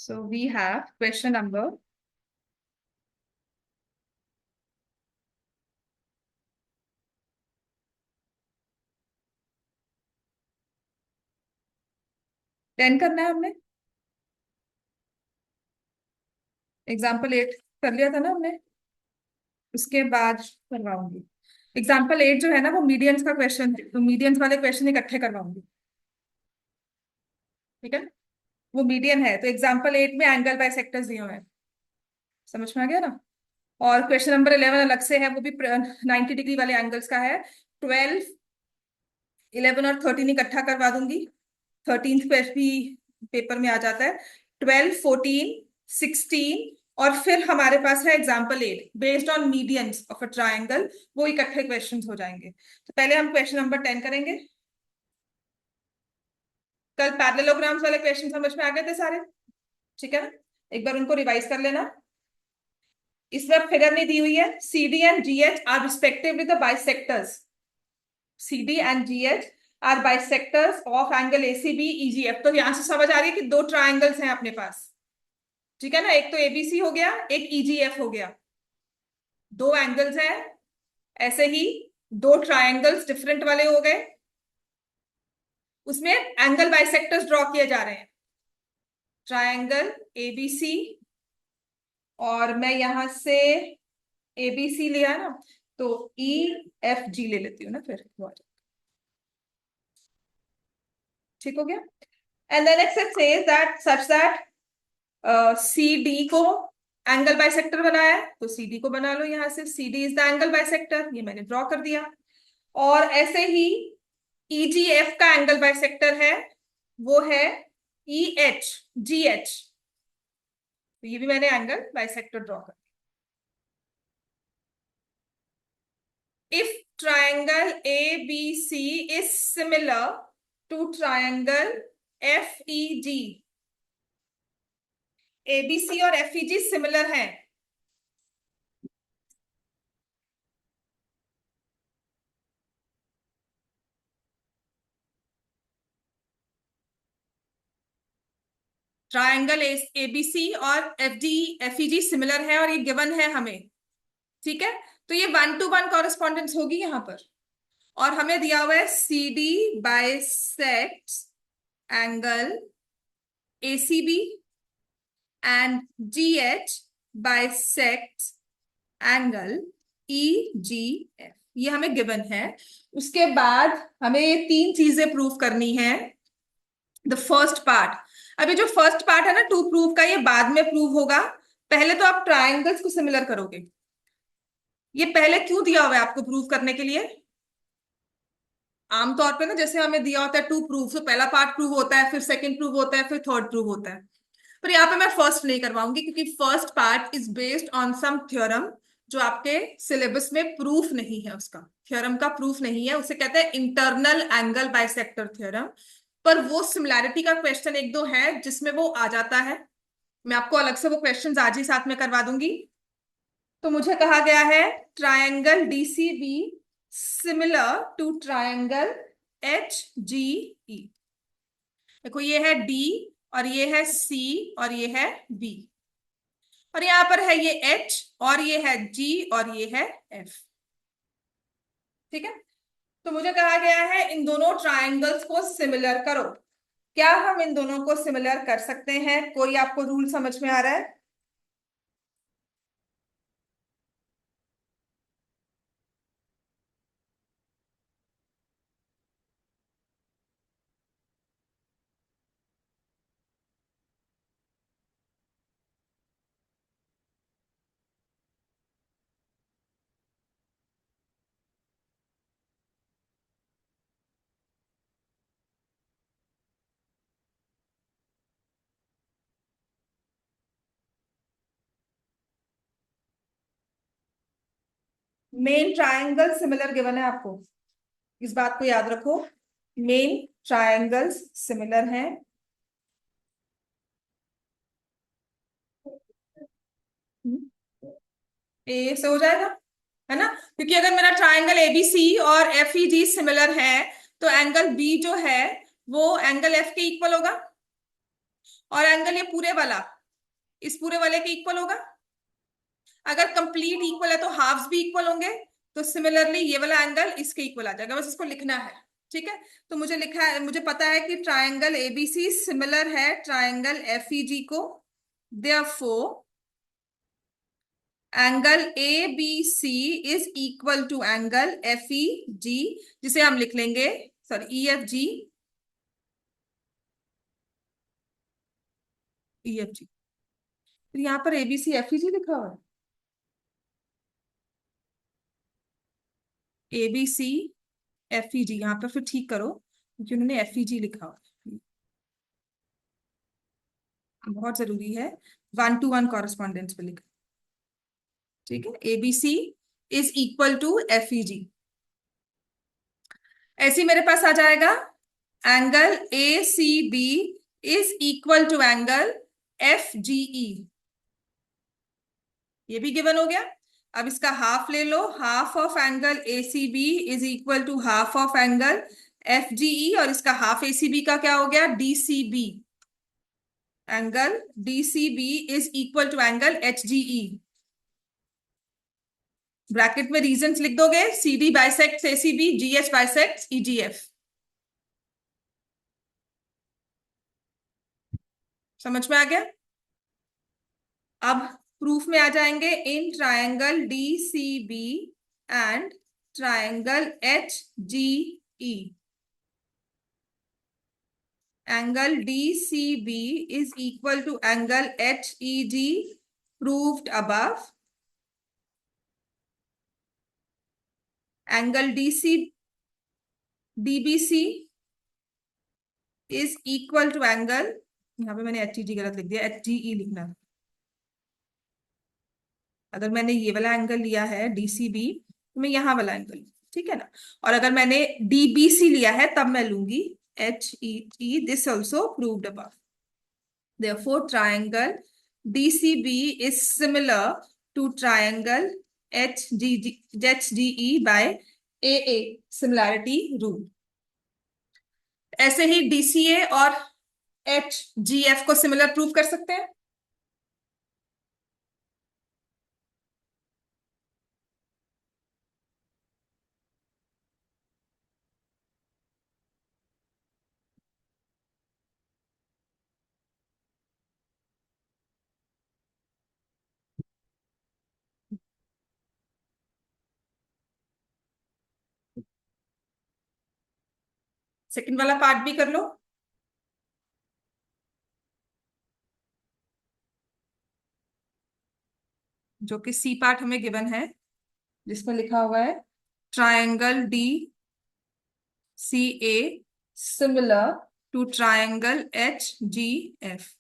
So we have question number 10 करना है हमने। एग्जाम्पल 8 कर लिया था ना हमने। उसके बाद करवाऊंगी। एग्जाम्पल 8 जो है ना वो मीडियंस का क्वेश्चन है, तो मीडियंस वाले क्वेश्चन इकट्ठे करवाऊंगी। ठीक है। वो मीडियन है तो एग्जाम्पल 8 में एंगल बाय सेक्टर्स दिए हुए हैं। समझ में आ गया ना। और क्वेश्चन नंबर 11 अलग से है, वो भी 90 डिग्री वाले एंगल्स का है। 12, 11 और 13 इकट्ठा करवा दूंगी। 13th पे भी पेपर में आ जाता है। 12, 14, 16 और फिर हमारे पास है example 8 based on medians of a triangle. वो इकट्ठे क्वेश्चंस हो जाएंगे। तो पहले हम क्वेश्चन नंबर 10 करेंगे। कल पैरेललोग्राम्स वाले क्वेश्चन समझ में आ गए थे सारे। ठीक है ना। एक बार उनको रिवाइज कर लेना। इसमें फिगर नहीं दी हुई है। C D and G H R respectively the bisectors. C D and G H R bisectors of angle A C B E G F. तो यहां से समझ आ रही है कि दो ट्राइंगल्स हैं अपने पास। ठीक है ना। एक तो एबीसी हो गया, एक ईजीएफ हो गया। दो एंगल्स हैं। ऐसे ही दो ट्राइंगल्स डिफरेंट वाले हो गए। उसमें एंगल बाइसेक्टर्स ड्रॉ किए जा रहे हैं। ट्राइंगल एबीसी और मैं यहां से एबीसी लिया ना, तो ई एफ जी ले लेती हूँ ना फिर ठीक हो गया। And then it says that such that C D को एंगल बाइसेक्टर बनाया है, तो सी डी को बना लो। यहां से C D is the angle bisector, ये मैंने ड्रॉ कर दिया। और ऐसे ही ईजीएफ का एंगल बाइसेक्टर है, वो है ई एच जी एच। तो ये भी मैंने एंगल बाइसेक्टर ड्रॉ कर दिया। If triangle A B C is similar to triangle F E G. ABC और एफ ई जी सिमिलर है। ट्राइंगल एबीसी और एफ ई जी सिमिलर है और ये गिवन है हमें। ठीक है। तो ये 1-to-1 कॉरेस्पॉन्डेंस होगी यहां पर। और हमें दिया हुआ है C D bisects angle ACB and GH bisects angle EGF. ये हमें गिवन है। उसके बाद हमें ये तीन चीजें प्रूव करनी है। द फर्स्ट पार्ट, अभी जो फर्स्ट पार्ट है ना टू प्रूव का, ये बाद में प्रूव होगा। पहले तो आप ट्राइंगल्स को सिमिलर करोगे। ये पहले क्यों दिया हुआ है आपको प्रूव करने के लिए? आमतौर पे ना जैसे हमें दिया होता है टू प्रूव, तो पहला पार्ट प्रूव होता है, फिर सेकंड प्रूव होता है, फिर थर्ड प्रूव होता है। पर यहाँ पे मैं फर्स्ट नहीं करवाऊंगी क्योंकि first part is based on some theorem जो आपके सिलेबस में प्रूफ नहीं है। उसका थ्योरम का प्रूफ नहीं है, उसे कहते हैं इंटरनल एंगल बाइसेक्टर थ्योरम। पर वो सिमिलैरिटी का क्वेश्चन एक दो है जिसमें वो आ जाता है। मैं आपको अलग से वो क्वेश्चंस आज ही साथ में करवा दूंगी। तो मुझे कहा गया है triangle DCB similar to triangle H G E. देखो ये है डी और ये है सी और ये है बी, और यहां पर है ये एच और ये है जी और ये है एफ। ठीक है। तो मुझे कहा गया है इन दोनों ट्रायंगल्स को सिमिलर करो। क्या हम इन दोनों को सिमिलर कर सकते हैं? कोई आपको रूल समझ में आ रहा है? मेन ट्रायंगल सिमिलर गिवन है आपको, इस बात को याद रखो। मेन ट्रायंगल्स सिमिलर हैं। ए से हो जाएगा, है ना। क्योंकि अगर मेरा ट्रायंगल एबीसी और एफ ई जी सिमिलर है तो एंगल बी जो है वो एंगल एफ के इक्वल होगा। और एंगल ये पूरे वाला इस पूरे वाले के इक्वल होगा। अगर कंप्लीट इक्वल है तो हाफ्स भी इक्वल होंगे, तो सिमिलरली ये वाला एंगल इसके इक्वल आ जाएगा, बस इसको लिखना है। ठीक है, तो मुझे लिखा है, मुझे पता है कि ट्रायंगल एबीसी सिमिलर है ट्रायंगल एफईजी को, therefore angle A B C is equal to angle F E G, जिसे हम लिख लेंगे, sorry, E F G, E F G. फिर यहाँ पर एबीसी एफ ई जी लिखा हुआ है, एबीसी एफ ई जी, यहाँ पर फिर ठीक करो क्योंकि उन्होंने एफ ई जी लिखा हुआ है, बहुत जरूरी है 1:1 कॉरेस्पॉन्डेंस पे लिखा। ठीक है, ABC is equal to F E G. ऐसे ही मेरे पास आ जाएगा angle A C B is equal to angle F G E, ये भी गिवन हो गया। अब इसका हाफ ले लो, half of angle A C B is equal to half of angle F G E, और इसका हाफ ए सी बी का क्या हो गया, D C B, angle D C B is equal to angle H G E. Bracket में reasons लिख दोगे, C D bisect A C B, G H bisect E G F. समझ में आ गया। अब प्रूफ में आ जाएंगे, in triangle D C B and triangle H G E, angle D C B is equal to angle H E G, proved above. Angle D C DBC is equal to angle, यहाँ पे मैंने H E जी गलत लिख दिया, H G ई लिखना है। अगर मैंने ये वाला एंगल लिया है डीसीबी, तो मैं यहाँ वाला एंगल, ठीक है ना। और अगर मैंने डीबीसी लिया है तब मैं लूंगी H E E, this also proved above. Therefore, triangle DCB is similar to triangle HGE by AA similarity rule. ऐसे ही DCA और HGF को सिमिलर प्रूव कर सकते हैं। सेकंड वाला पार्ट भी कर लो, जो कि सी पार्ट हमें गिवन है, जिसमें लिखा हुआ है triangle D C A similar to triangle H G F.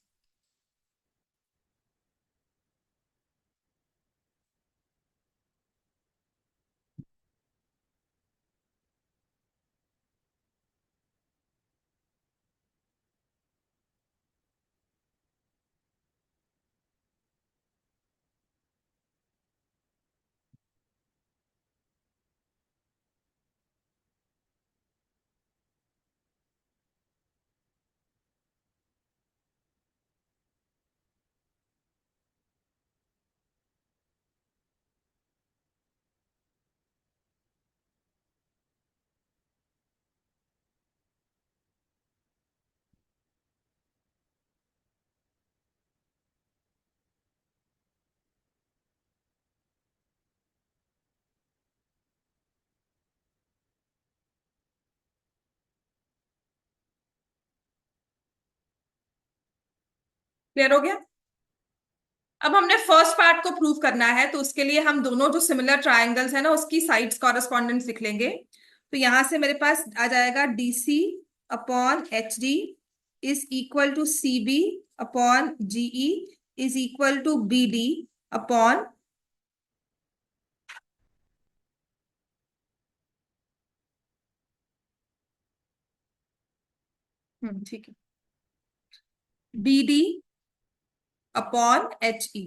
Clear हो गया। अब हमने फर्स्ट पार्ट को प्रूव करना है, तो उसके लिए हम दोनों जो सिमिलर ट्रायंगल्स है ना, उसकी साइड्स कॉरेस्पॉन्डेंस लिख लेंगे। तो यहां से मेरे पास आ जाएगा DC upon H D is equal to C B upon GE is equal to B D upon ठीक है, B D upon H E.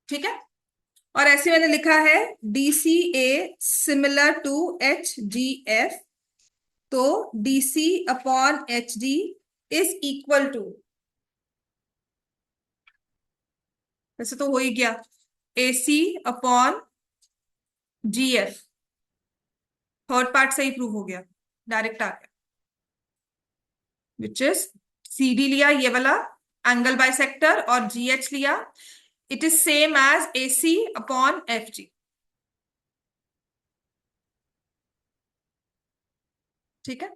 ठीक है, और ऐसे मैंने लिखा है DC A similar to H G F, तो DC upon H D is equal to वैसे तो हो ही गया, AC upon GF, third part से ही प्रूव हो गया, डायरेक्ट आ गया, विच इज CD लिया ये वाला एंगल बाइसेक्टर और GH लिया, it is same as AC upon FG। ठीक है,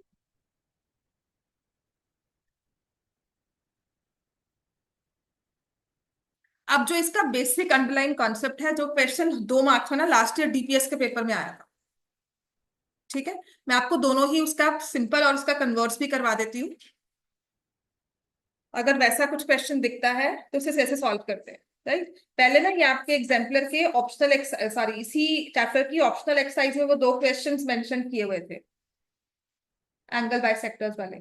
अब जो इसका बेसिक अंडरलाइन कॉन्सेप्ट है, जो क्वेश्चन 2 मार्क्स में ना लास्ट ईयर DPS के पेपर में आया था, ठीक है, मैं आपको दोनों ही उसका सिंपल और उसका कन्वर्ट्स भी करवा देती हूँ। अगर वैसा कुछ क्वेश्चन दिखता है तो उसे ऐसे सॉल्व करते हैं, राइट। पहले ना ये आपके एग्जाम्पलर के ऑप्शनल, सॉरी इसी चैप्टर की ऑप्शनल एक्सरसाइज में वो 2 क्वेश्चंस मेंशन किए हुए थे एंगल बाइसेक्टर्स वाले।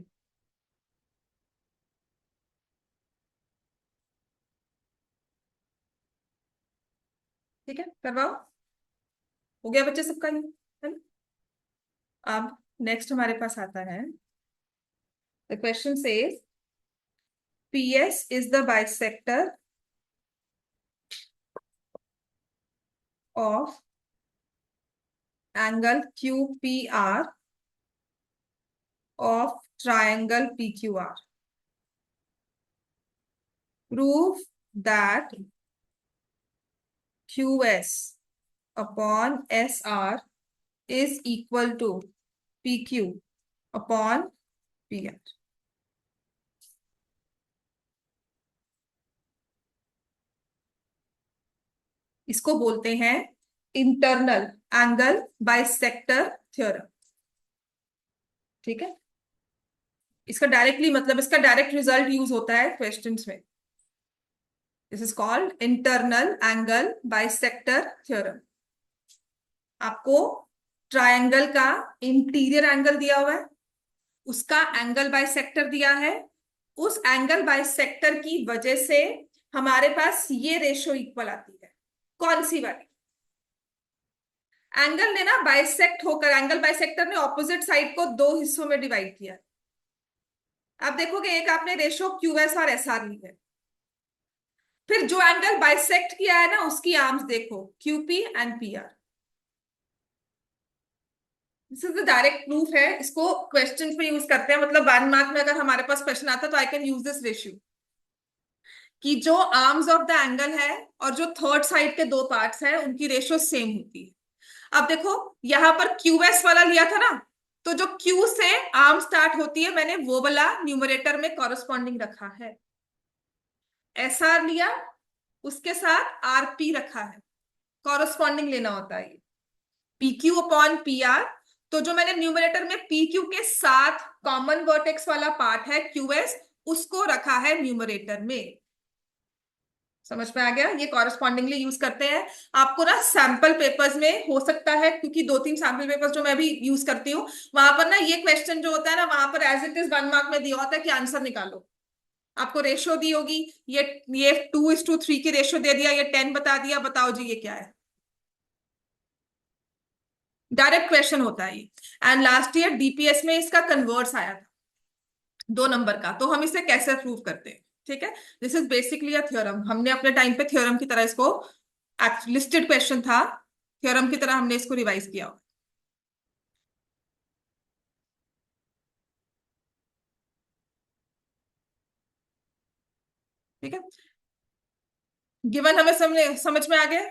ठीक है, करवाओ, हो गया बच्चे सबका ये, है ना? अब नेक्स्ट हमारे पास आता है, the question says PS is the bisector of angle QPR of triangle PQR. Prove that QS upon SR is equal to PQ upon PR. इसको बोलते हैं इंटरनल एंगल बाइसेक्टर थ्योरम। ठीक है, इसका डायरेक्टली मतलब, इसका डायरेक्ट रिजल्ट यूज होता है क्वेश्चंस में। This is called internal angle bisector theorem. आपको ट्रायंगल का इंटीरियर एंगल दिया हुआ है, उसका एंगल बाइसेक्टर दिया है, उस एंगल बाइसेक्टर की वजह से हमारे पास ये रेशो इक्वल आती है। कौन सी वाली? एंगल ने ना बाइसेक्ट होकर, एंगल बाइसेक्टर ने ऑपोजिट साइड को 2 हिस्सों में डिवाइड किया। आप देखोगे एक आपने रेशो QS और SR ली है, फिर जो एंगल बाइसेक्ट किया है ना उसकी आर्म्स देखो, QP and PR। This is the direct proof है, इसको क्वेश्चन में यूज करते हैं, मतलब 1 मार्क में अगर हमारे पास क्वेश्चन आता है तो I can use this ratio, कि जो आर्म्स ऑफ द एंगल है और जो थर्ड साइड के 2 पार्ट्स हैं उनकी रेशियो सेम होती है। अब देखो यहां पर QS वाला लिया था ना, तो जो Q से आर्म स्टार्ट होती है मैंने वो वाला न्यूमरेटर में कॉरेस्पॉन्डिंग रखा है। SR लिया, उसके साथ RP रखा है, कॉरेस्पॉन्डिंग लेना होता है PQ अपॉन PR। तो जो मैंने न्यूमरेटर में PQ के साथ कॉमन वर्टेक्स वाला पार्ट है QS, उसको रखा है न्यूमरेटर में। समझ में आ गया? ये कॉरेस्पॉन्डिंगली यूज करते हैं। आपको ना सैंपल पेपर्स में हो सकता है, क्योंकि 2-3 सैंपल पेपर्स जो मैं भी यूज करती हूँ, वहां पर ना ये क्वेश्चन जो होता है ना, वहां पर एज इट इज 1 मार्क में दिया होता है कि आंसर निकालो। आपको रेशियो दी होगी, ये 2:3 की रेशियो दे दिया, ये 10 बता दिया, बताओ जी ये क्या है। डायरेक्ट क्वेश्चन होता है ये। एंड लास्ट ईयर DPS में इसका कन्वर्स आया था 2 नंबर का, तो हम इसे कैसे प्रूव करते हैं? ठीक है, this is basically a theorem. हमने अपने टाइम पे थ्योरम की तरह इसको, लिस्टेड क्वेश्चन था, थ्योरम की तरह हमने इसको रिवाइज किया हुआ। ठीक है, गिवन हमें समझ में आ गया।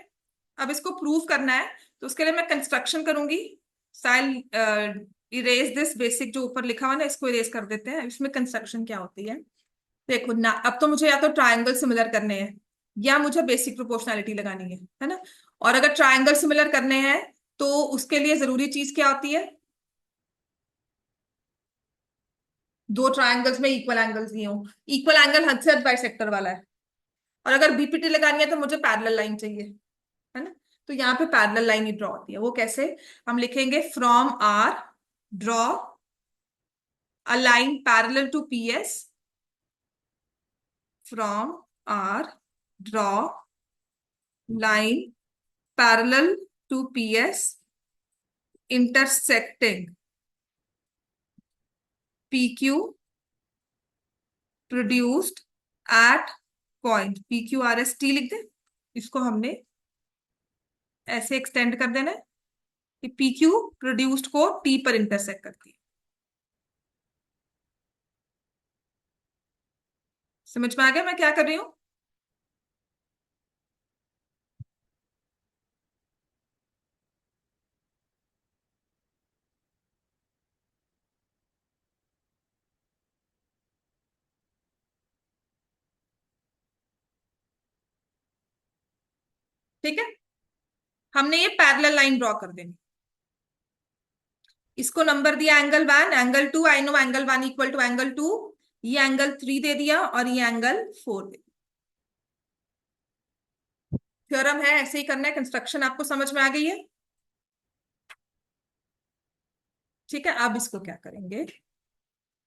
अब इसको प्रूव करना है, तो उसके लिए मैं कंस्ट्रक्शन करूंगी। साइल इरेज दिस बेसिक, जो ऊपर लिखा हुआ ना इसको इरेज कर देते हैं। इसमें कंस्ट्रक्शन क्या होती है देखो ना, अब तो मुझे या तो ट्रायंगल सिमिलर करने हैं या मुझे बेसिक प्रोपोर्शनैलिटी लगानी है ना। और अगर ट्रायंगल सिमिलर करने हैं तो उसके लिए जरूरी चीज क्या होती है? 2 ट्रायंगल्स में इक्वल एंगल्स दिए हो, इक्वल एंगल हद से हद बाइसेक्टर वाला है। और अगर BPT लगानी है तो मुझे पैरेलल लाइन चाहिए, है ना। तो यहाँ पे पैरेलल लाइन ही ड्रॉ होती है। वो कैसे? हम लिखेंगे from R draw a line parallel to PS, from R draw line parallel to PS intersecting PQ produced at point PQRST लिख दे। इसको हमने ऐसे एक्सटेंड कर देना है कि पी क्यू प्रोड्यूस्ड को टी पर इंटरसेक्ट करती है। समझ में आ गया मैं क्या कर रही हूँ? ठीक है, हमने ये पैरेलल लाइन ड्रॉ कर देनी। इसको नंबर दिया angle 1, angle 2, I know angle 1 equal to angle 2, ये एंगल 3 दे दिया और ये एंगल 4 दे दिया। थ्योरम है, ऐसे ही करना है। कंस्ट्रक्शन आपको समझ में आ गई है? ठीक है, अब इसको क्या करेंगे?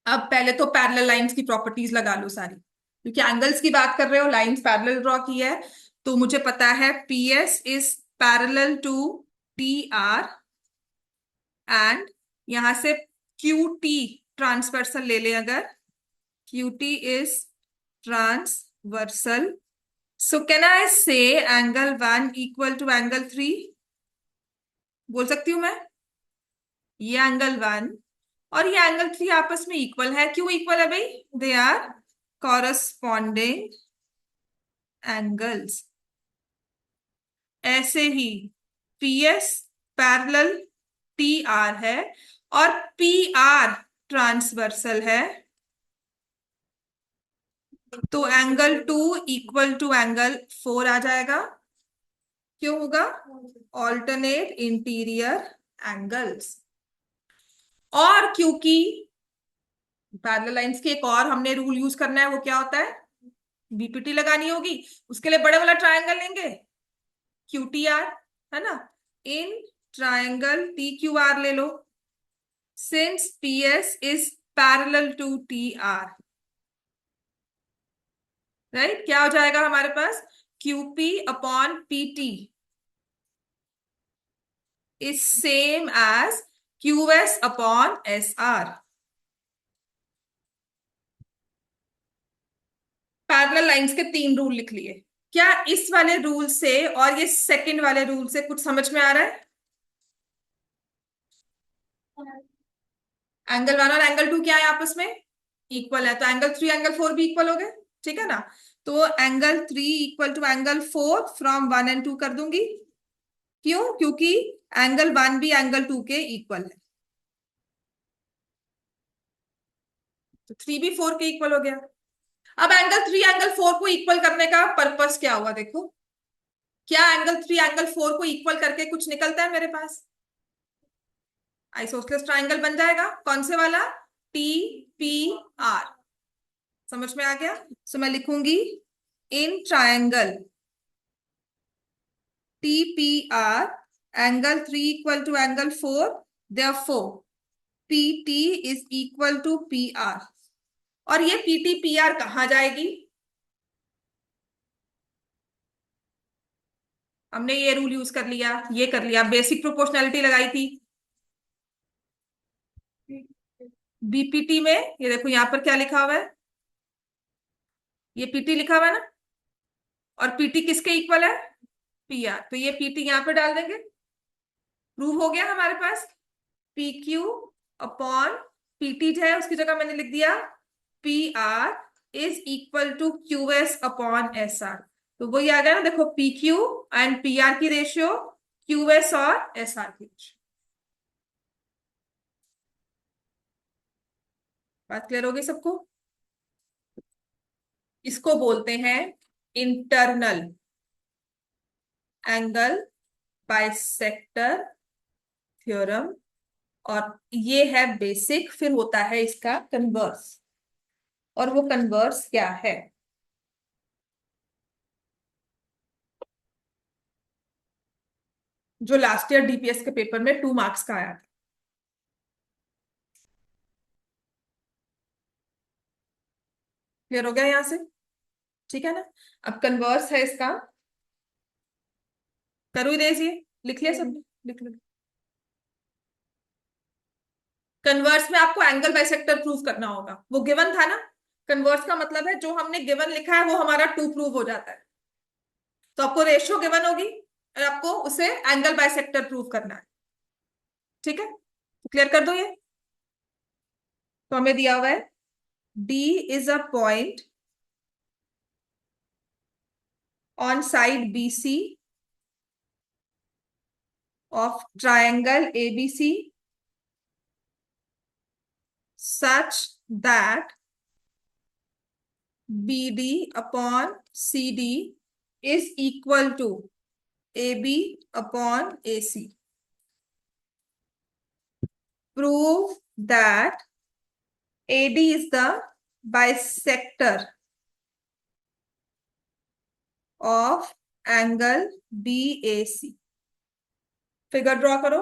अब पहले तो पैरेलल लाइंस की प्रॉपर्टीज लगा लो सारी, क्योंकि एंगल्स की बात कर रहे हो, लाइंस पैरेलल ड्रॉ की है। तो मुझे पता है P S is parallel to T R, and यहां से क्यू टी ट्रांसवर्सल ले ले अगर, Q T is transversal. So can I say angle 1 equal to angle 3? बोल सकती हूं मैं? ये एंगल 1 और ये एंगल 3 आपस में इक्वल है। क्यों इक्वल है भाई? They are corresponding angles. ऐसे ही P S parallel T R है और पी आर ट्रांसवर्सल है, तो एंगल 2 इक्वल टू एंगल 4 आ जाएगा। क्यों होगा? Alternate interior angles. और क्योंकि पैरेलल लाइंस की एक और हमने रूल यूज करना है, वो क्या होता है? बीपीटी लगानी होगी। उसके लिए बड़े वाला ट्रायंगल लेंगे, QTR, है ना? इन ट्रायंगल TQR ले लो, since PS is parallel to TR, right? क्या हो जाएगा हमारे पास? QP upon PT is same as QS upon SR। Parallel lines के 3 रूल लिख लिए। क्या इस वाले रूल से और ये सेकंड वाले रूल से कुछ समझ में आ रहा है? एंगल 1 और एंगल 2 क्या है आपस में? इक्वल है, तो एंगल 3 एंगल 4 भी इक्वल हो गए। ठीक है ना? तो angle 3 equal to angle 4 from 1 and 2 कर दूंगी। क्यों? क्योंकि एंगल 1 भी एंगल 2 के इक्वल है, तो 3 भी 4 के इक्वल हो गया। अब एंगल 3 एंगल 4 को इक्वल करने का पर्पस क्या हुआ देखो। क्या एंगल 3 एंगल 4 को इक्वल करके कुछ निकलता है मेरे पास? आइसोसेलेस ट्रायंगल बन जाएगा। कौन से वाला? TPR। समझ में आ गया? सो मैं लिखूंगी in triangle TPR angle 3 equal to angle 4, therefore PT is equal to PR। और ये PT PR कहां जाएगी? हमने ये रूल यूज कर लिया, ये कर लिया, बेसिक प्रोपोर्शनैलिटी लगाई थी। BPT में ये देखो यहां पर क्या लिखा हुआ है, ये PT लिखा हुआ है ना, और PT किसके इक्वल है? PR। तो ये PT यहां पर डाल देंगे, प्रूव हो गया हमारे पास। PQ अपॉन PT जो है उसकी जगह मैंने लिख दिया PR is equal to QS upon SR। तो वही आ गया ना, देखो PQ एंड PR की रेशियो, QS और SR की रेशियो। बात क्लियर हो गई सबको? इसको बोलते हैं इंटरनल एंगल बाइसेक्टर थ्योरम, और ये है बेसिक। फिर होता है इसका कन्वर्स, और वो कन्वर्स क्या है? जो लास्ट ईयर DPS के पेपर में 2 मार्क्स का आया था। क्लियर हो गया यहां से? ठीक है ना? अब कन्वर्स है इसका, करो इरेज, ये लिख लिया सब? लिख लो। कन्वर्स में आपको एंगल बाइसेक्टर प्रूव करना होगा, वो गिवन था ना। कन्वर्स का मतलब है जो हमने गिवन लिखा है वो हमारा टू प्रूव हो जाता है। तो आपको रेशियो गिवन होगी और आपको उसे एंगल बाइसेक्टर प्रूव करना है। ठीक है, क्लियर कर दो ये। तो हमें दिया हुआ है D is a point on side BC of triangle ABC such that BD upon CD is equal to AB upon AC. Prove that AD is the bisector of angle BAC. Figure draw करो।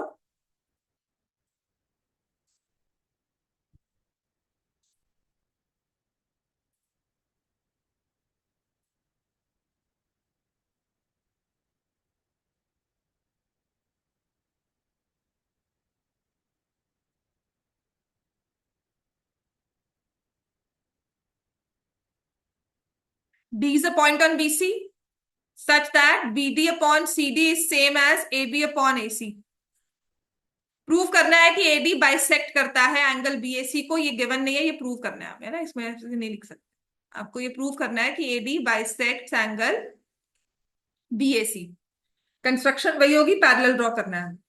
D is a point on BC such that BD upon CD is same as AB upon AC. Prove करना है कि AD bisect करता है angle BAC को। ये given नहीं है, ये प्रूव करना है हमें ना, इसमें नहीं लिख सकते। आपको ये प्रूव करना है कि AD bisect angle BAC. Construction वही होगी, पैरेलल ड्रॉ करना है।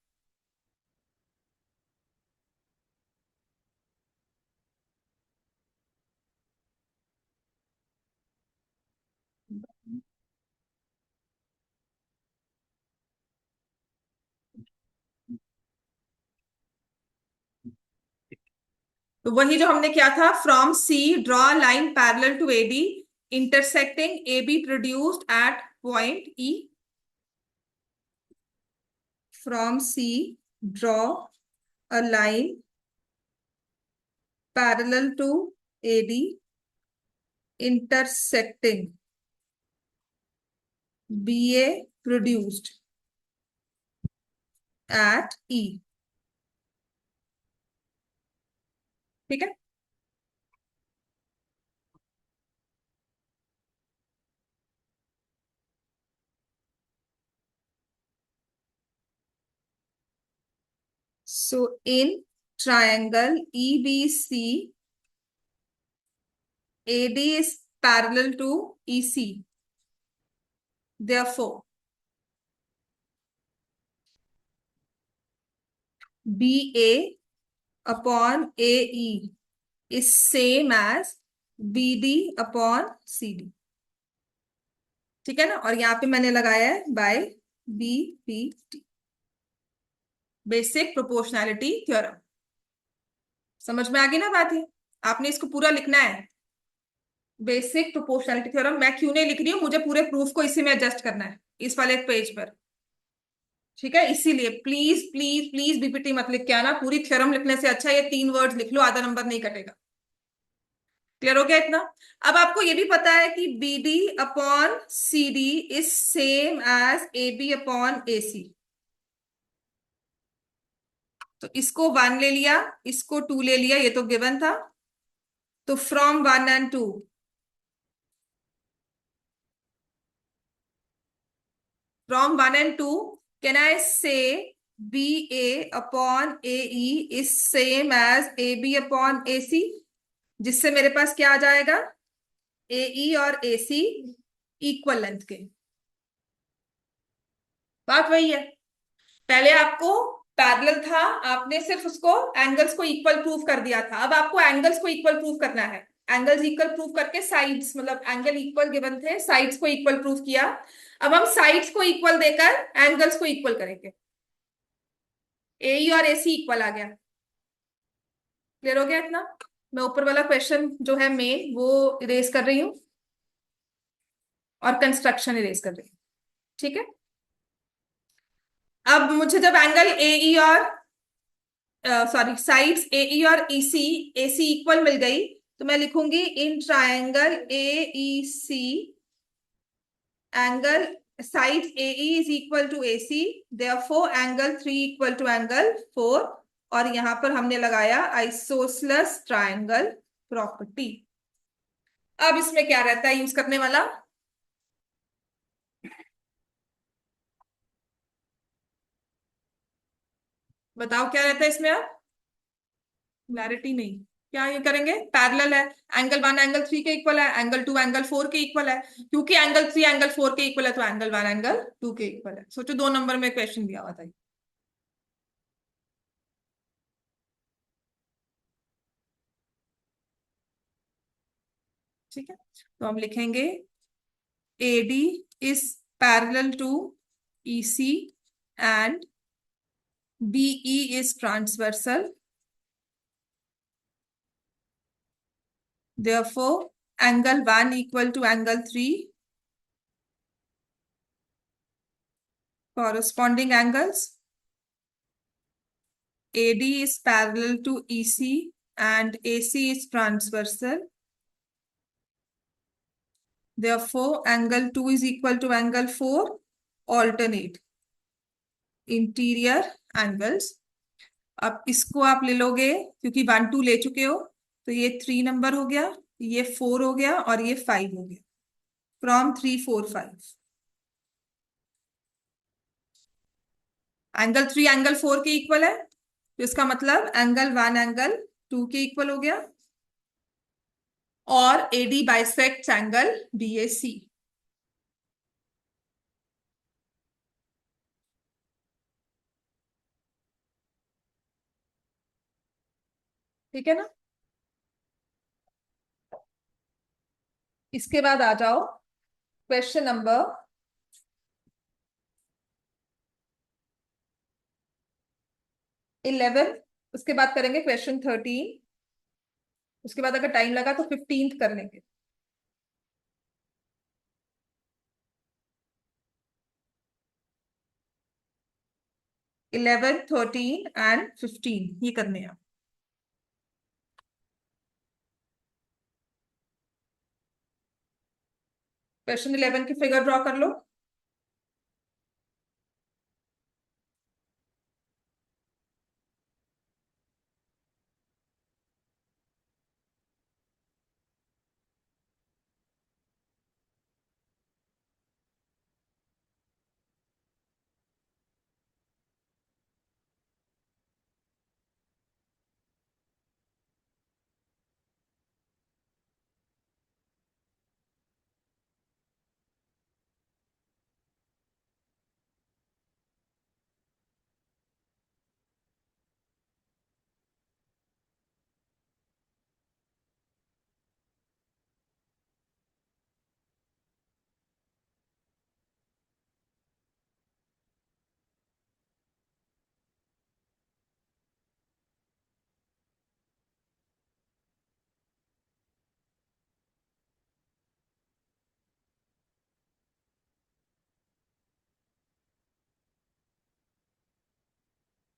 तो वही जो हमने किया था, from C draw line parallel to AD intersecting AB produced at point E। From C draw a line parallel to AD intersecting BA produced at E। ठीक है, so in triangle EBC, AD is parallel to EC. Therefore, BA upon AE is same as BD upon CD। ठीक है ना, और यहाँ पे मैंने लगाया है by BPT, basic proportionality theorem. समझ में आ गई ना बात? है आपने इसको पूरा लिखना है, बेसिक प्रोपोर्शनैलिटी थ्योरम। मैं क्यों नहीं लिख रही हूँ, मुझे पूरे प्रूफ को इसी में एडजस्ट करना है, इस वाले पेज पर। ठीक है, इसीलिए प्लीज प्लीज प्लीज बीपीटी मत लिख के आना। पूरी थ्योरम लिखने से अच्छा ये 3 वर्ड्स लिख लो, आधा नंबर नहीं कटेगा। क्लियर हो गया इतना? अब आपको ये भी पता है कि BD upon CD is same as AB upon AC। तो इसको 1 ले लिया, इसको 2 ले लिया, ये तो गिवन था। तो from 1 and 2, from 1 and 2, can I say BA upon AE is same as AB upon AC? जिससे मेरे पास क्या आ जाएगा, AE और AC इक्वल लेंथ के। बात वही है, पहले आपको पैरेलल था, आपने सिर्फ उसको एंगल्स को इक्वल प्रूव कर दिया था। अब आपको एंगल्स को इक्वल प्रूव करना है। एंगल्स इक्वल प्रूव करके साइड्स, मतलब एंगल इक्वल गिवन थे, साइड्स को इक्वल प्रूव किया। अब हम साइड्स को इक्वल देकर एंगल्स को इक्वल करेंगे। AE और AC इक्वल आ गया। क्लियर हो गया इतना? मैं ऊपर वाला क्वेश्चन जो है मेन वो इरेज कर रही हूँ और कंस्ट्रक्शन इरेज कर रही हूँ। ठीक है, अब मुझे जब एंगल AE और सॉरी साइड्स AE और AC इक्वल मिल गई, तो मैं लिखूंगी in triangle AEC angle side AE is equal to AC, therefore angle 3 equal to angle 4। और यहां पर हमने लगाया आइसोसेलेस ट्राइंगल प्रॉपर्टी। अब इसमें क्या रहता है यूज करने वाला, बताओ क्या रहता है इसमें अब? पोलैरिटी नहीं। क्या ये करेंगे? पैरेलल है। एंगल 1 एंगल 3 के इक्वल है, एंगल 2 एंगल 4 के इक्वल है। क्योंकि एंगल 3 एंगल 4 के इक्वल है तो एंगल 1 एंगल 2 के इक्वल है। सोचो 2 नंबर में क्वेश्चन दिया हुआ था। ठीक है, तो हम लिखेंगे AD is parallel to EC and BE is transversal. Therefore, angle 1 equal to angle 3. Corresponding angles. AD is parallel to EC and AC is transversal. Therefore, angle 2 is equal to angle 4. Alternate interior angles. अब इसको आप ले लोगे, क्योंकि 1 2 ले चुके हो, तो ये 3 नंबर हो गया, ये 4 हो गया और ये 5 हो गया। फ्रॉम 3 4 5 एंगल 3 एंगल 4 के इक्वल है, तो इसका मतलब एंगल 1 एंगल 2 के इक्वल हो गया। और AD बाइसेक्ट्स एंगल BAC। ठीक है ना? इसके बाद आ जाओ क्वेश्चन नंबर 11। उसके बाद करेंगे क्वेश्चन 13। उसके बाद अगर टाइम लगा तो 15th कर लेंगे। 11 13 एंड 15 ये करने हैं। क्वेश्चन 11 की फिगर ड्रॉ कर लो।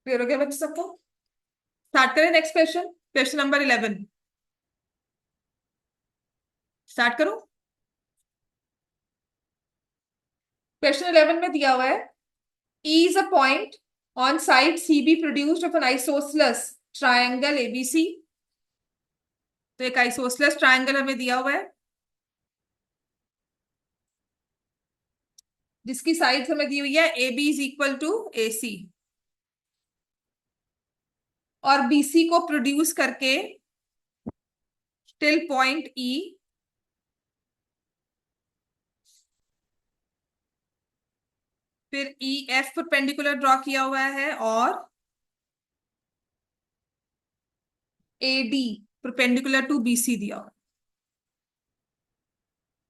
क्लियर हो गया बच्चे सबको? स्टार्ट करें next question, question number 11। Start करो। क्वेश्चन 11 में दिया हुआ है E is a point on side CB produced of an isosceles triangle ABC। तो एक आइसोसलेस ट्रायंगल हमें दिया हुआ है जिसकी साइड्स हमें दी हुई है AB is equal to AC, और BC को प्रोड्यूस करके टिल पॉइंट E फिर EF परपेंडिकुलर ड्रॉ किया हुआ है और AD परपेंडिकुलर टू BC दिया हुआ।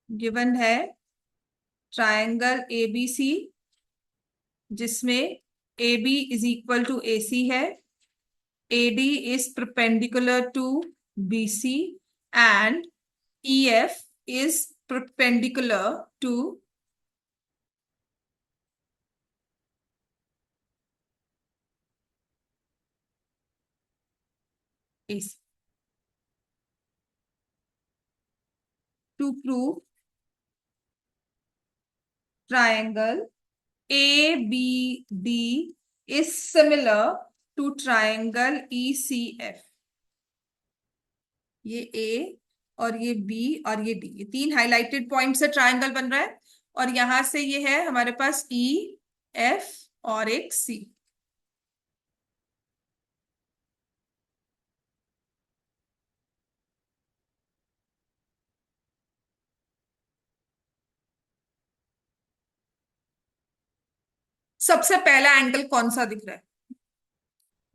गिवन है ट्रायंगल ABC जिसमें AB is equal to AC है, AD is perpendicular to BC and EF is perpendicular to AC to prove triangle ABD is similar to triangle ECF। ये A और ये B और ये D, ये 3 highlighted point से triangle बन रहा है। और यहां से ये है हमारे पास E F और एक C। सबसे पहला एंगल कौन सा दिख रहा है?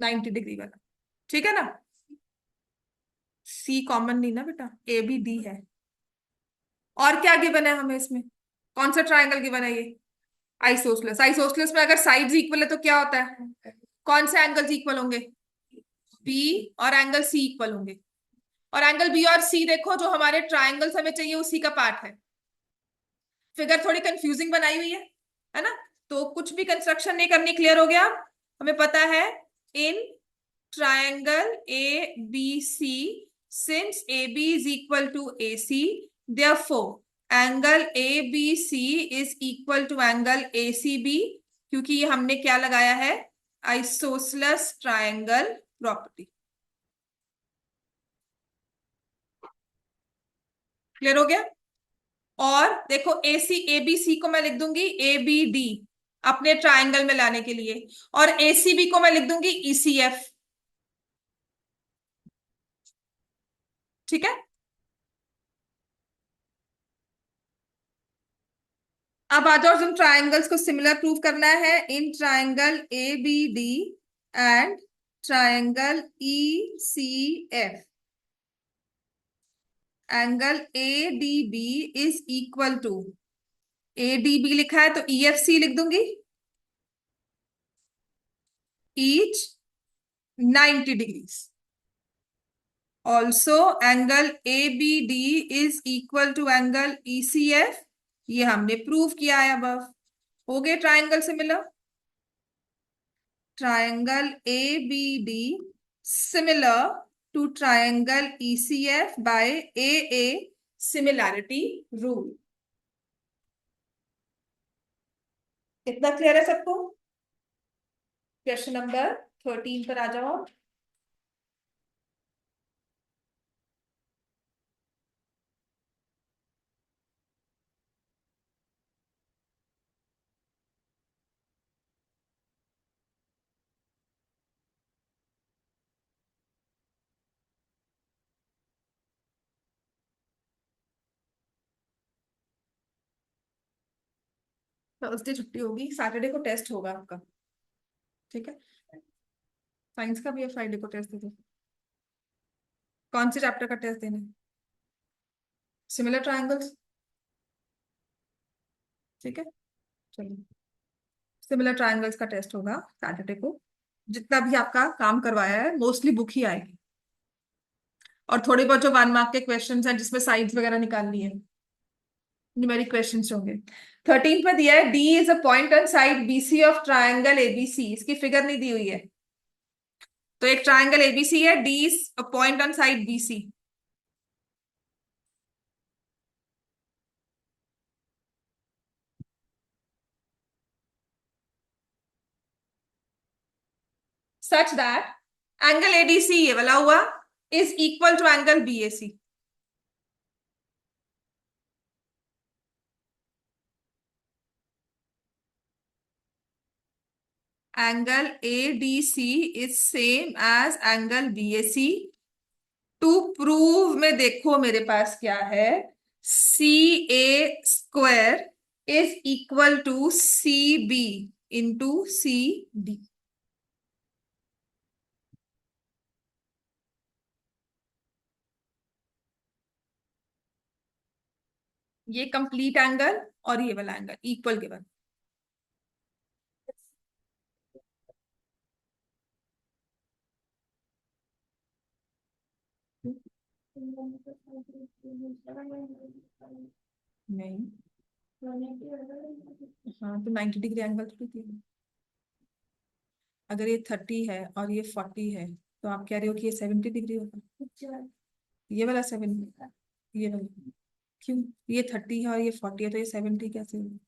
90 डिग्री वाला, ठीक है ना? सी कॉमन नहीं ना बेटा, ए बी डी है। और क्या गिवन है हमें इसमें? कौन सा ट्राइंगल गिवन है ये? आइसोसलेस। आइसोसलेस में अगर साइड्स इक्वल है तो क्या होता है? कौन से एंगल्स इक्वल होंगे? बी और एंगल सी इक्वल होंगे। और एंगल बी और सी देखो, जो हमारे ट्राइंगल्स हमें चाहिए उसी का पार्ट है। फिगर थोड़ी कंफ्यूजिंग बनाई हुई है ना? तो कुछ भी कंस्ट्रक्शन नहीं करनी, क्लियर हो गया? हमें पता है in triangle A B C, since A B is equal to A C, therefore angle A B C is equal to angle A C B, क्योंकि ये हमने क्या लगाया है? Isosceles triangle property. क्लियर हो गया? और देखो ए सी, ए बी सी को मैं लिख दूंगी ए बी डी अपने ट्राइंगल में लाने के लिए, और ए सी बी को मैं लिख दूंगी ई सी एफ। ठीक है? अब आ जाओ, जिन ट्राइंगल्स को सिमिलर प्रूव करना है, in triangle A B D and triangle E C F, angle A D B is equal to, A D B लिखा है तो ई एफ सी लिख दूंगी, each 90 degrees. Also angle A B D is equal to angle E C F, ये हमने prove किया है अब। हो गए triangle similar. Triangle A B D similar to triangle E C F by a similarity rule. इतना clear है सबको? क्वेश्चन नंबर 13 पर आ जाओ। थर्सडे छुट्टी होगी, सैटरडे को टेस्ट होगा आपका। ठीक है? साइंस का भी है, फ्राइडे को टेस्ट दे दो। कौन से चैप्टर का टेस्ट देना है? Similar triangles. ठीक है, चलिए। सिमिलर ट्राइंगल्स का टेस्ट होगा सैटरडे को। जितना भी आपका काम करवाया है मोस्टली बुक ही आएगी, और थोड़ी बहुत जो 1 मार्क के क्वेश्चंस हैं जिसमें साइड्स वगैरह निकालनी है, न्यूमेरिक क्वेश्चंस होंगे। 13 में दिया है D is a point on side BC of triangle ABC. इसकी फिगर नहीं दी हुई है, तो एक ट्राइंगल एबीसी है, D is a point on side BC. Such that angle ADC, ये वाला हुआ, is equal to angle BAC. Angle ADC is same as angle BAC. To prove में देखो मेरे पास क्या है, C A square is equal to C B into C D. ये कंप्लीट एंगल और ये वाला एंगल इक्वल गिवन। नहीं, हाँ तो 90 डिग्री एंगल थोड़ी थी। अगर ये 30 है और ये 40 है, तो आप कह रहे हो कि ये 70 डिग्री होगा? ये वाला 70, ये वाला क्यों? ये 30 है और ये 40 है, तो ये 70 कैसे होगा?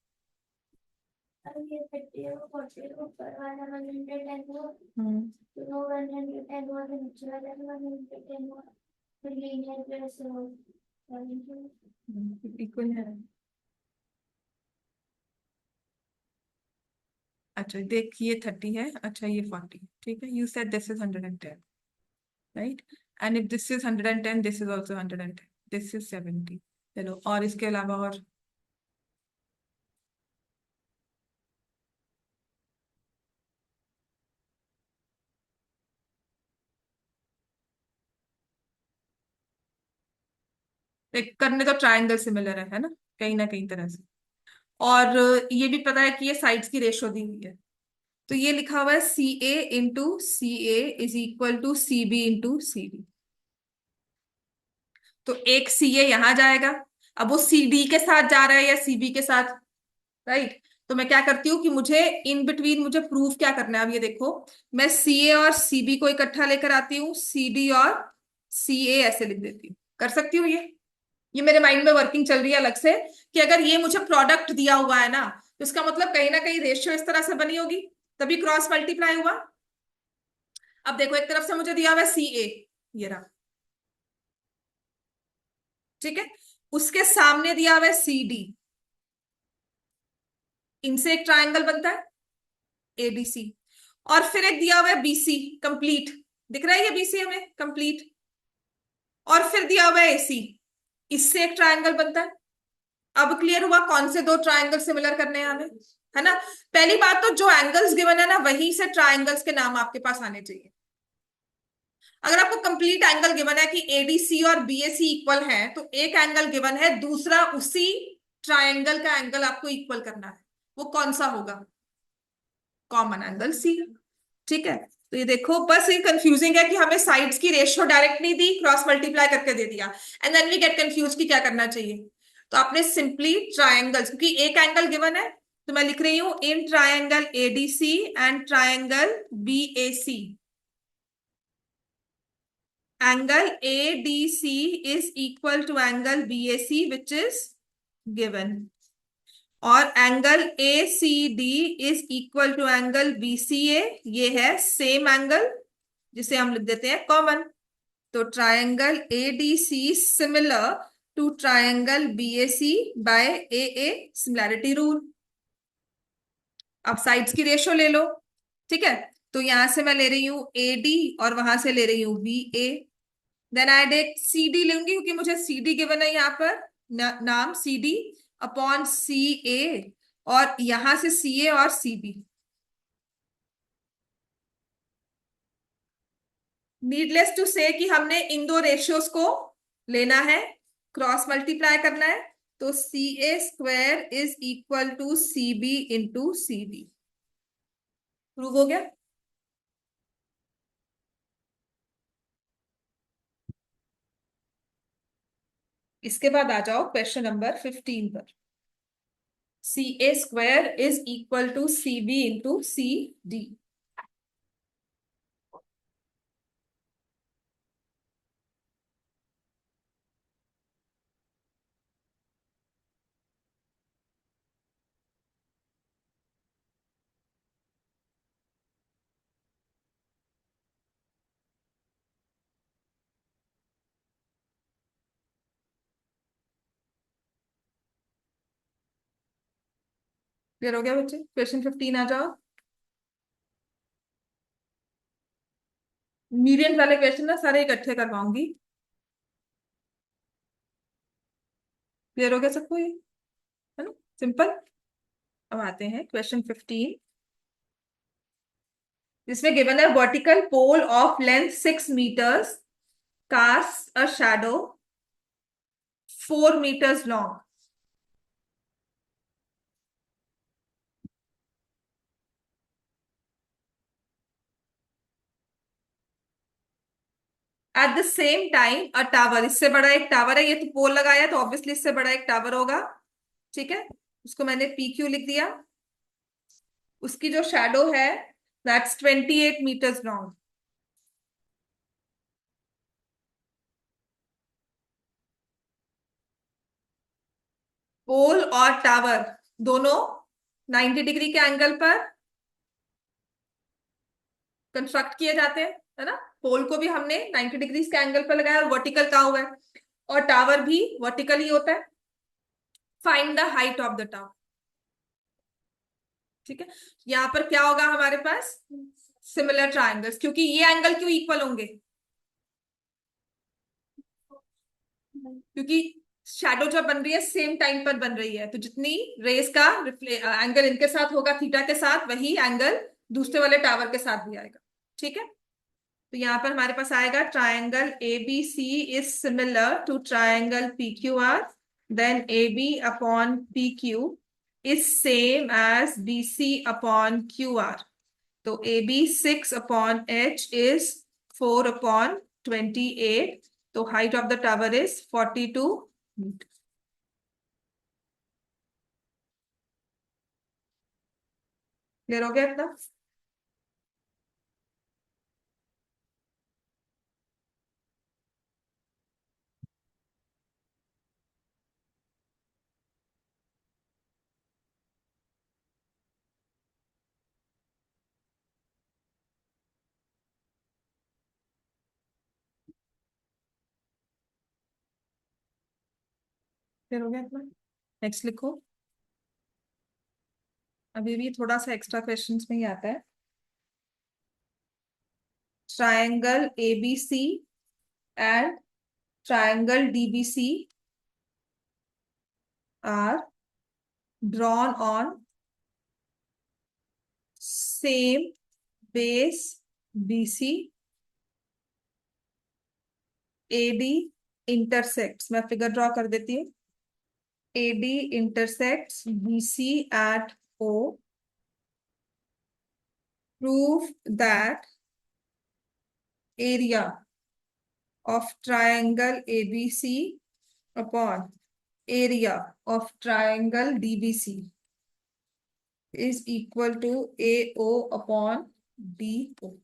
हम्म, इक्वल है। अच्छा देख, ये 30 है, अच्छा ये 40, ठीक है। You said this is 110, right? And if this is 110, this is also 110, this is 70। चलो, और इसके अलावा और? करने तो ट्राइंगल सिमिलर है ना, कहीं ना कहीं तरह से। और ये भी पता है कि ये साइड्स की रेशो दी हुई है। तो ये लिखा हुआ है C A into C A is equal to C B into C D. तो एक सी ए यहां जाएगा, अब वो सी डी के साथ जा रहा है या सी बी के साथ, राइट। तो मैं क्या करती हूँ कि मुझे इन बिटवीन मुझे प्रूफ क्या करना है, अब ये देखो, मैं सी ए और सी बी को इकट्ठा लेकर आती हूँ, सी डी और सी ए ऐसे लिख देती हूँ, कर सकती हूँ ये मेरे माइंड में वर्किंग चल रही है अलग से, कि अगर ये मुझे प्रोडक्ट दिया हुआ है ना, तो इसका मतलब कहीं ना कहीं रेशियो इस तरह से बनी होगी, तभी क्रॉस मल्टीप्लाई हुआ। अब देखो, एक तरफ से मुझे दिया हुआ है सी ए, ये रहा, ठीक है। उसके सामने दिया हुआ है सी डी, इनसे एक ट्रायंगल बनता है एबीसी। और फिर एक दिया हुआ है बीसी कंप्लीट, दिख रहा है ये बीसी हमें कंप्लीट। और फिर दिया हुआ है एसी, इससे एक ट्रायंगल बनता है। अब क्लियर हुआ कौन से दो ट्रायंगल सिमिलर करने हैं हमें, है ना। पहली बात तो जो एंगल्स गिवन है ना, वहीं से ट्रायंगल्स के नाम आपके पास आने चाहिए। अगर आपको कंप्लीट एंगल गिवन है कि एडीसी और बीएसी इक्वल है, तो एक एंगल गिवन है, दूसरा उसी ट्रायंगल का एंगल आपको इक्वल करना है, वो कौन सा होगा, कॉमन एंगल सी, ठीक है। तो ये देखो, बस ये कंफ्यूजिंग है कि हमें साइड्स की रेशियो डायरेक्ट नहीं दी, क्रॉस मल्टीप्लाई करके दे दिया, and then we get confuse कि क्या करना चाहिए। तो आपने सिंपली ट्रायंगल्स, क्योंकि एक एंगल गिवन है, तो मैं लिख रही हूं in triangle ADC and triangle BAC, angle ADC is equal to angle BAC which is given, और angle A C D is equal to angle B C A, ये है सेम एंगल जिसे हम लिख देते हैं कॉमन। तो triangle A D C similar to triangle B A C by A A similarity rule. अब साइड्स की रेशो ले लो, ठीक है। तो यहां से मैं ले रही हूं ए डी और वहां से ले रही हूं बी ए, देन आई एक सी डी लूंगी क्योंकि मुझे सी डी गिवन है यहाँ पर, नाम सी डी अपॉन सी ए, और यहां से सी ए और सी बी। नीडलेस टू से कि हमने इन दो रेशियोज को लेना है, क्रॉस मल्टीप्लाई करना है। तो C A square is equal to C B into C D, prove हो गया। इसके बाद आ जाओ क्वेश्चन नंबर 15 पर। C A square is equal to C B into C D. Clear हो गया बच्चे, क्वेश्चन 15 आ जाओ। मीडियन वाले क्वेश्चन ना सारे इकट्ठे करवाऊंगी। क्लियर हो गया सबको ये, है ना, सिंपल। अब आते हैं क्वेश्चन 15, जिसमें गिवन है vertical pole of length 6 meters casts a shadow 4 meters long at the same time a tower, इससे बड़ा एक टावर है, ये तो पोल लगाया तो ऑब्वियसली इससे बड़ा एक टावर होगा, ठीक है। उसको मैंने पी क्यू लिख दिया। उसकी जो शैडो है दैट्स 28 meters लॉन्ग। पोल और टावर दोनों 90 डिग्री के एंगल पर कंस्ट्रक्ट किए जाते हैं, है ना। पोल को भी हमने 90 डिग्री के एंगल पर लगाया और वर्टिकल कहा हुआ है, और टावर भी वर्टिकल ही होता है। Find the height of the tower, ठीक है। यहां पर क्या होगा हमारे पास, सिमिलर ट्रायंगल्स, क्योंकि ये एंगल क्यों इक्वल होंगे, क्योंकि शैडो जब बन रही है सेम टाइम पर बन रही है, तो जितनी रेस का एंगल इनके साथ होगा थीटा के साथ, वही एंगल दूसरे वाले टावर के साथ भी आएगा, ठीक है। तो यहाँ पर हमारे पास आएगा triangle A B C is similar to triangle P Q R, then A B upon P Q is same as B C upon Q R. तो ए बी 6/h इज 4/28। तो height of the tower is 42 meter. Clear हो गया इतना? Clear हो गया इतना? Next लिखो। अभी भी थोड़ा सा एक्स्ट्रा क्वेश्चंस में ही आता है। Triangle ABC and triangle DBC are drawn on same base BC. AD intersects, मैं फिगर ड्रॉ कर देती हूँ। AD intersects BC at O. Prove that area of triangle ABC upon area of triangle DBC is equal to AO upon DO.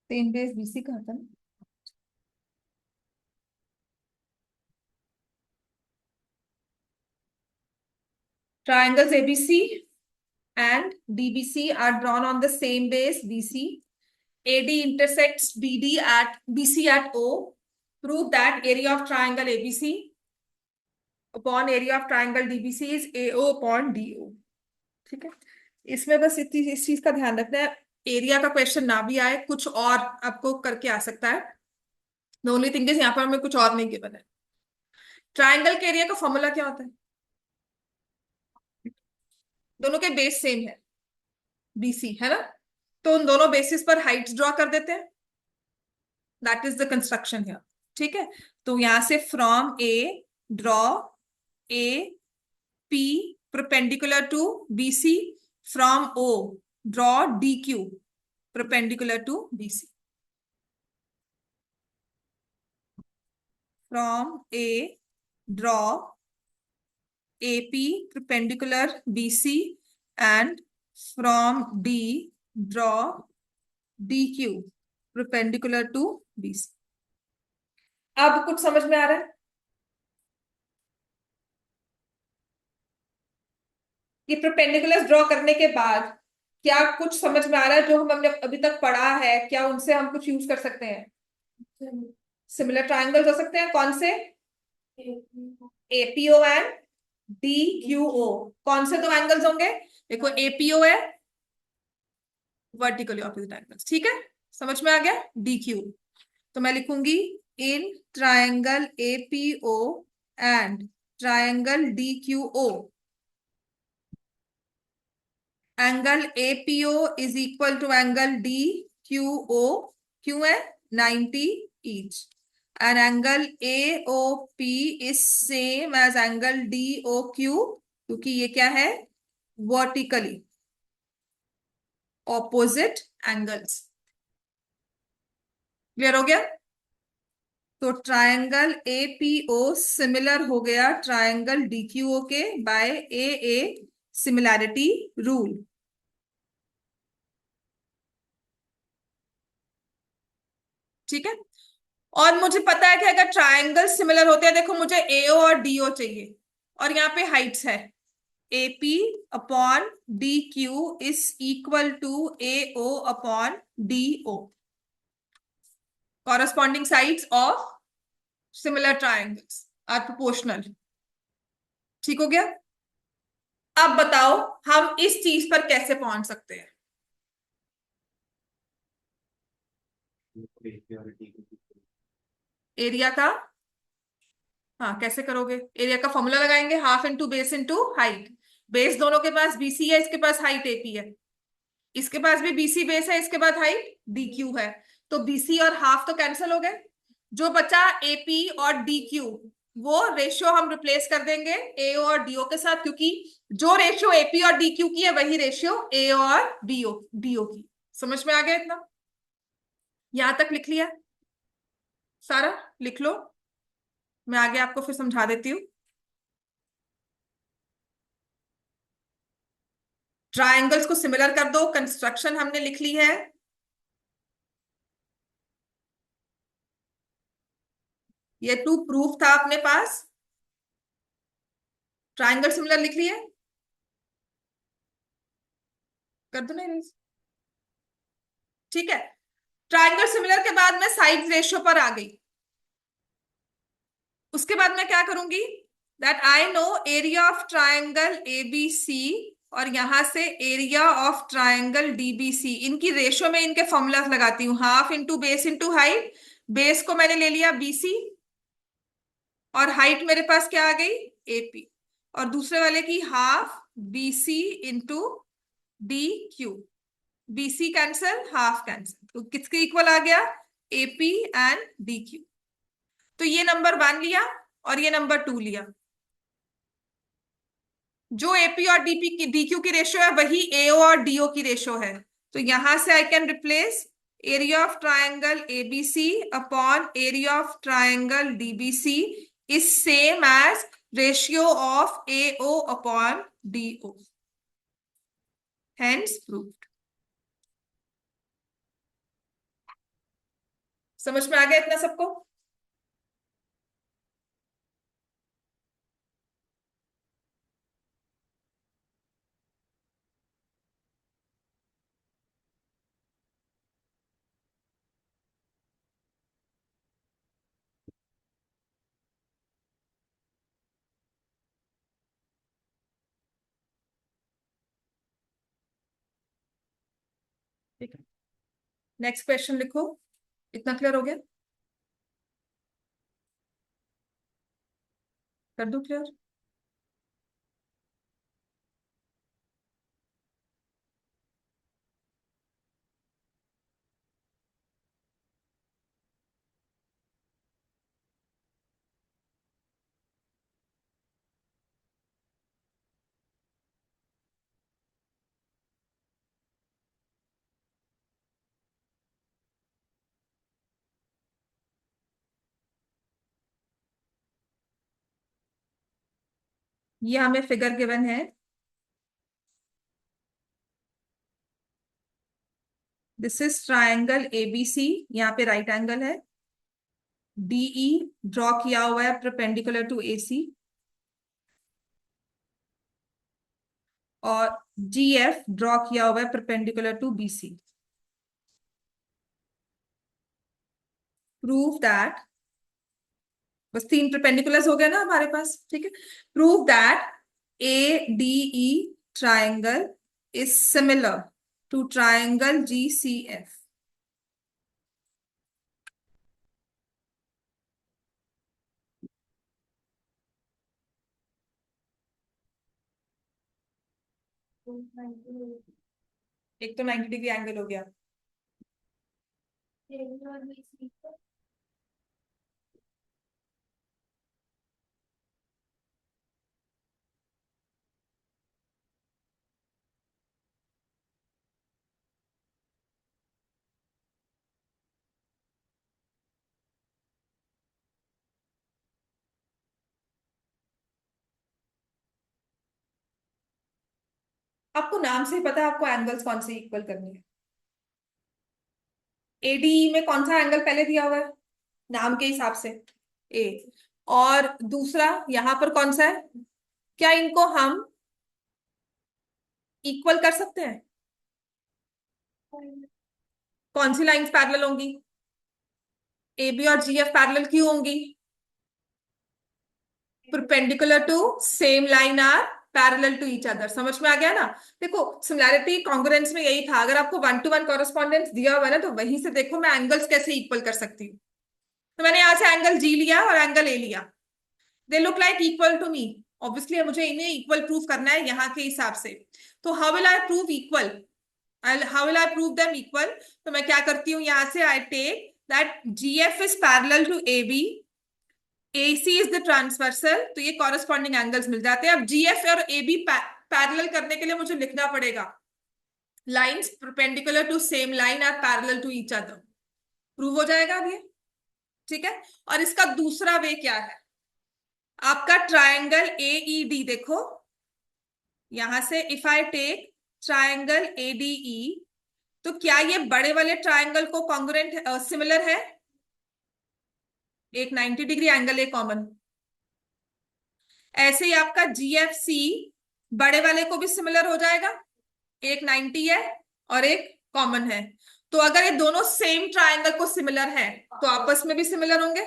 Same base BC कहा था ना? Triangles ABC and DBC are drawn on the same base BC. AD intersects BC at O. Prove that area of triangle ABC upon area of triangle DBC is AO upon DO. ठीक है, इसमें बस इस चीज का ध्यान रखना है, एरिया का क्वेश्चन ना भी आए, कुछ और आपको करके आ सकता है। द ओनली थिंग इज यहाँ पर हमें कुछ और नहीं गिवन है। ट्राइंगल के एरिया का फॉर्मूला क्या होता है? दोनों के बेस सेम है, BC है ना, तो उन दोनों बेसिस पर हाइट्स ड्रॉ कर देते हैं। That is the construction here. ठीक है, तो यहां से from A draw A P perpendicular to BC, from O draw DQ perpendicular to BC, फ्रॉम A draw AP perpendicular BC and from D draw DQ perpendicular to BC. अब कुछ समझ में आ रहा है? ये परपेंडिकुलर ड्रॉ करने के बाद क्या कुछ समझ में आ रहा है जो हमने अभी तक पढ़ा है? क्या उनसे हम कुछ यूज कर सकते हैं? सिमिलर ट्राइंगल्स हो सकते हैं। कौन से? APO and DQO। कौन से दो एंगल्स होंगे? देखो APO है वर्टिकली ऑपोजिट एंगल्स। ठीक है, समझ में आ गया? DQ तो मैं लिखूंगी in triangle APO and triangle DQO angle APO is equal to angle DQO। क्यों है? 90 each. And angle AOP is same as angle DOQ, क्योंकि ये क्या है? Vertically opposite angles. क्लियर हो गया? तो ट्रायंगल APO सिमिलर हो गया ट्रायंगल DQO के बाय AA सिमिलैरिटी रूल। ठीक है, और मुझे पता है कि अगर ट्रायंगल सिमिलर होते हैं, देखो मुझे AO और DO चाहिए और यहाँ पे हाइट्स है, AP upon DQ is equal to AO upon DO, corresponding sides of similar triangles are proportional. ठीक हो गया। अब बताओ हम इस चीज पर कैसे पहुंच सकते हैं। एरिया का, हाँ कैसे करोगे, एरिया का फॉर्मूला लगाएंगे, half into base into height. Base दोनों के पास बीसी है, इसके पास हाइट एपी है, इसके पास भी बीसी बेस है, इसके बाद हाइट डीक्यू है। तो बीसी और हाफ तो कैंसिल हो गए, जो बचा एपी और डीक्यू, वो रेशियो हम रिप्लेस कर देंगे ए और डीओ के साथ, क्योंकि जो रेशियो एपी और डीक्यू की है वही रेशियो ए और डीओ की। समझ में आ गया इतना, यहां तक लिख लिया सारा, लिख लो, मैं आगे आपको फिर समझा देती हूँ। ट्रायंगल्स को सिमिलर कर दो, कंस्ट्रक्शन हमने लिख ली है। ये टू प्रूफ था अपने पास, ट्रायंगल सिमिलर लिख लिए, कर दो ना erase? ठीक है। ट्रायंगल सिमिलर के बाद मैं साइड रेशियो पर आ गई। उसके बाद मैं क्या करूंगी, that I know area of triangle ABC, और यहां से एरिया ऑफ ट्रायंगल डीबीसी, इनकी रेशियो में इनके फॉर्मूला लगाती हूँ, half into base into height. Base को मैंने ले लिया बीसी, और हाइट मेरे पास क्या आ गई, एपी, और दूसरे वाले की half BC into D Q. BC cancel, half cancel, तो किसके इक्वल आ गया, एपी एंड डी क्यू। तो ये नंबर 1 लिया और ये नंबर 2 लिया। जो एपी और डीपी की डीक्यू की रेशियो है वही एओ और डीओ की रेशियो है। तो यहां से I can replace area of triangle ABC upon area of triangle DBC is same as ratio of AO upon DO, hence proved. समझ में आ गया इतना सबको। ठीक है, नेक्स्ट क्वेश्चन लिखो। इतना क्लियर हो गया, कर दो क्लियर। ये हमें फिगर गिवन है, दिस इज ट्रायंगल एबीसी, यहाँ पे राइट एंगल है, डीई ड्रॉ किया हुआ है परपेंडिकुलर टू एसी, और जीएफ ड्रॉ किया हुआ है perpendicular to BC. Prove that, बस 3 परपेंडिकुलर्स हो गए ना हमारे पास, ठीक है। Prove that A D E triangle is similar to triangle G C F. एक तो 90 डिग्री एंगल हो गया। आपको नाम से ही पता है आपको एंगल्स कौन से इक्वल करनी है। एडीई में कौन सा एंगल पहले दिया हुआ है, नाम के हिसाब से ए, और दूसरा यहां पर कौन सा है, क्या इनको हम इक्वल कर सकते हैं, कौन सी लाइंस पैरेलल होंगी, ए बी और जी एफ पैरेलल क्यों होंगी, perpendicular to same line are parallel to each other. समझ में आ गया ना? देखो सिमिलैरिटी कॉन्ग्रुएंस में यही था, अगर आपको 1-to-1 कॉरेस्पॉन्डेंस दिया हुआ है ना, तो वहीं से देखो मैं एंगल्स कैसे इक्वल कर सकती हूँ। तो मैंने यहाँ से एंगल जी लिया और एंगल ए लिया, they look like equal to me. Obviously मुझे इन्हें इक्वल प्रूव करना है यहाँ के हिसाब से। तो how will I prove equal? How will I prove them equal? तो मैं क्या करती हूँ, यहाँ से I take that G F is parallel to A B, AC is the transversal, तो ये कॉरेस्पॉन्डिंग एंगल्स मिल जाते हैं। अब GF और AB पैरेलल करने के लिए मुझे लिखना पड़ेगा lines perpendicular to same line are parallel to each other. Prove हो जाएगा अब ये, ठीक है। और इसका दूसरा वे क्या है, आपका ट्रायंगल AED देखो, यहां से if I take triangle ADE, तो क्या ये बड़े वाले ट्रायंगल को कॉन्ग्रुएंट सिमिलर है? एक 90 डिग्री एंगल है कॉमन। ऐसे ही आपका GFC बड़े वाले को भी सिमिलर हो जाएगा, एक 90 है और एक कॉमन है। तो अगर ये दोनों सेम ट्रायंगल को सिमिलर है तो आपस में भी सिमिलर होंगे,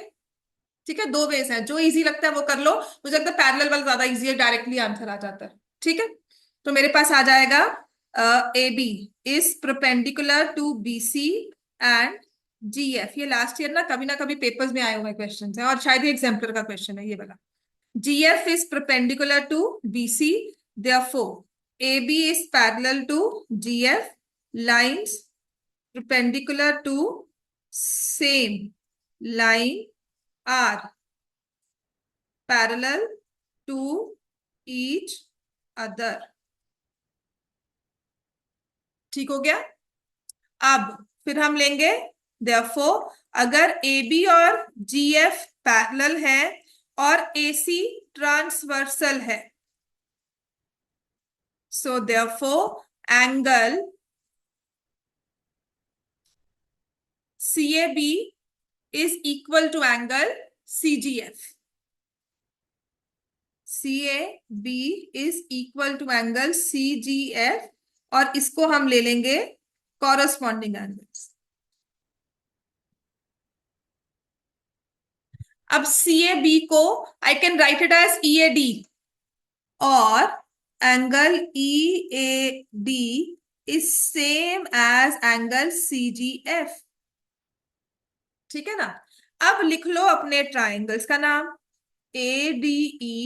ठीक है। दो वेज हैं, जो इजी लगता है वो कर लो। मुझे लगता है पैरेलल वाला ज्यादा इजी है, डायरेक्टली आंसर आ जाता है, ठीक है। तो मेरे पास आ जाएगा AB is perpendicular to BC and GF। ये लास्ट ईयर ना कभी पेपर्स में आए हुए क्वेश्चन है, और शायद ये एग्जाम्पलर का क्वेश्चन है ये वाला। GF is perpendicular to BC, therefore AB is parallel to GF. Lines perpendicular to same line are parallel to each other। ठीक हो गया? अब फिर हम लेंगे therefore, अगर AB और GF पैरेलल है और AC ट्रांसवर्सल है, so therefore angle CAB is equal to angle CGF। CAB is equal to angle CGF, और इसको हम ले लेंगे कॉरेस्पॉन्डिंग एंगल्स। अब CAB को I can write it as EAD, और angle EAD is same as angle CGF, ठीक है ना। अब लिख लो अपने ट्राइंगल्स का नाम, ADE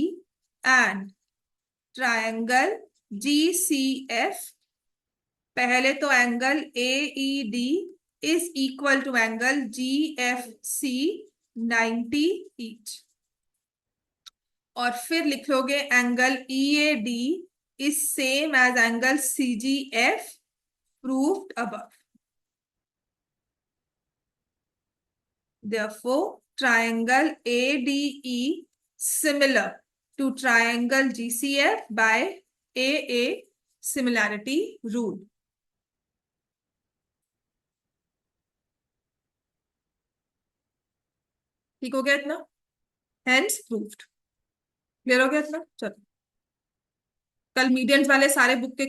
एंड ट्राइंगल GCF। पहले तो angle AED is equal to angle GFC 90 each, और फिर लिख लोगे angle EAD is same as angle CGF, proved above. Therefore, triangle ADE similar to triangle GCF by AA similarity rule। ठीक हो गया इतना? Hence proved। क्लियर हो गया इतना? चलो, कल मीडियंस वाले सारे बुक के